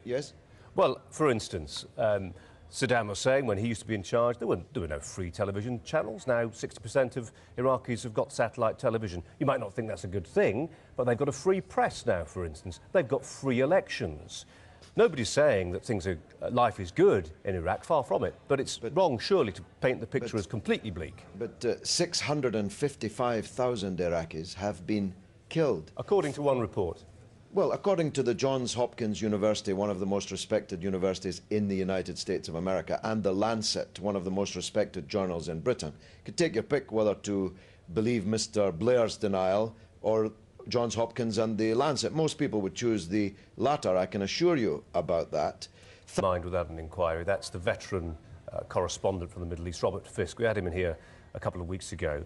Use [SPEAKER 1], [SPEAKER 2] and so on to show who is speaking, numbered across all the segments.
[SPEAKER 1] Yes?
[SPEAKER 2] Well, for instance, Saddam Hussein, when he used to be in charge, there were no free television channels. Now 60% of Iraqis have got satellite television. You might not think that's a good thing, but they've got a free press now, for instance. They've got free elections. Nobody's saying that life is good in Iraq, far from it. But it's wrong, surely, to paint the picture as completely bleak.
[SPEAKER 1] But 655,000 Iraqis have been killed.
[SPEAKER 2] According to one report.
[SPEAKER 1] Well, according to the Johns Hopkins University, one of the most respected universities in the United States of America, and the Lancet, one of the most respected journals in Britain, you could take your pick whether to believe Mr. Blair's denial or Johns Hopkins and the Lancet. Most people would choose the latter, I can assure you about that.
[SPEAKER 2] Mind without an inquiry. That's the veteran correspondent from the Middle East, Robert Fisk. We had him in here a couple of weeks ago.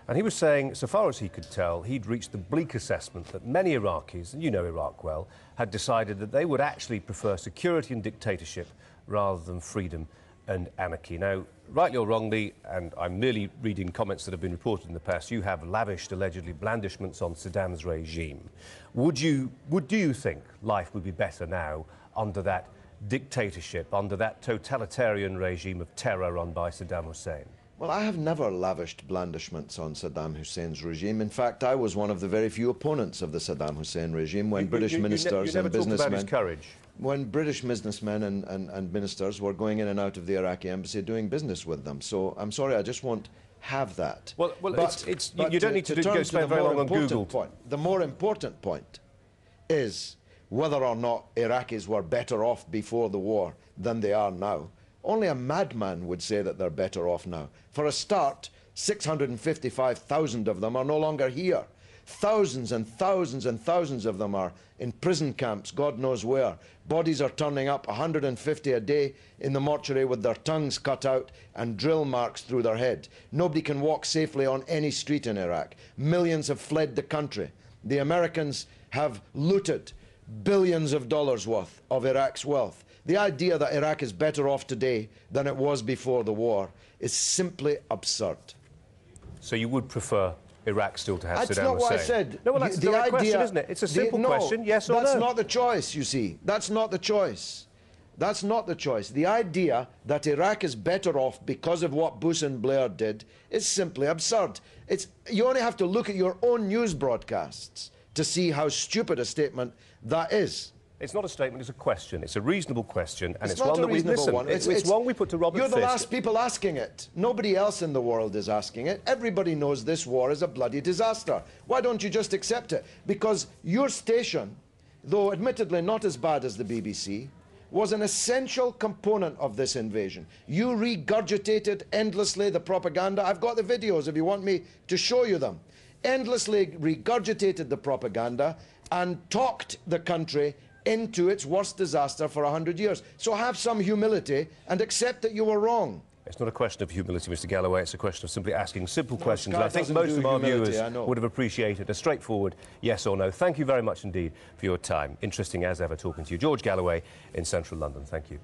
[SPEAKER 2] And he was saying, so far as he could tell, he'd reached the bleak assessment that many Iraqis, and you know Iraq well, had decided that they would actually prefer security and dictatorship rather than freedom and anarchy. Now, rightly or wrongly, and I'm merely reading comments that have been reported in the past, you have lavished, allegedly, blandishments on Saddam's regime. Do you think life would be better now under that dictatorship, under that totalitarian regime of terror run by Saddam Hussein?
[SPEAKER 1] Well, I have never lavished blandishments on Saddam Hussein's regime. In fact, I was one of the very few opponents of the Saddam Hussein regime when British ministers and businessmen...
[SPEAKER 2] About his courage.
[SPEAKER 1] When British businessmen and ministers were going in and out of the Iraqi embassy doing business with them. So I'm sorry, I just won't have that.
[SPEAKER 2] Well, you don't need to go spend very long on Google.
[SPEAKER 1] The more important point is whether or not Iraqis were better off before the war than they are now. Only a madman would say that they're better off now. For a start, 655,000 of them are no longer here. Thousands and thousands and thousands of them are in prison camps, God knows where. Bodies are turning up, 150 a day in the mortuary with their tongues cut out and drill marks through their head. Nobody can walk safely on any street in Iraq. Millions have fled the country. The Americans have looted billions of dollars worth of Iraq's wealth. The idea that Iraq is better off today than it was before the war is simply absurd.
[SPEAKER 2] So you would prefer Iraq still to have Saddam Hussein?
[SPEAKER 1] That's not what I said.
[SPEAKER 2] No, well, that's the right question, isn't it? It's a simple question, yes or no.
[SPEAKER 1] That's not the choice, you see. That's not the choice. That's not the choice. The idea that Iraq is better off because of what Bush and Blair did is simply absurd. You only have to look at your own news broadcasts to see how stupid a statement that is.
[SPEAKER 2] It's not a statement, it's a question. It's a reasonable question, and it's
[SPEAKER 1] one
[SPEAKER 2] that we listen. It's one we put to Robert Fisk.
[SPEAKER 1] You're the last people asking it. Nobody else in the world is asking it. Everybody knows this war is a bloody disaster. Why don't you just accept it? Because your station, though admittedly not as bad as the BBC, was an essential component of this invasion. You regurgitated endlessly the propaganda. I've got the videos if you want me to show you them. Endlessly regurgitated the propaganda and talked the country into its worst disaster for 100 years. So have some humility and accept that you were wrong.
[SPEAKER 2] It's not a question of humility, Mr. Galloway. It's a question of simply asking simple questions. I think most of our viewers would have appreciated a straightforward yes or no. Thank you very much indeed for your time. Interesting as ever talking to you. George Galloway in central London. Thank you.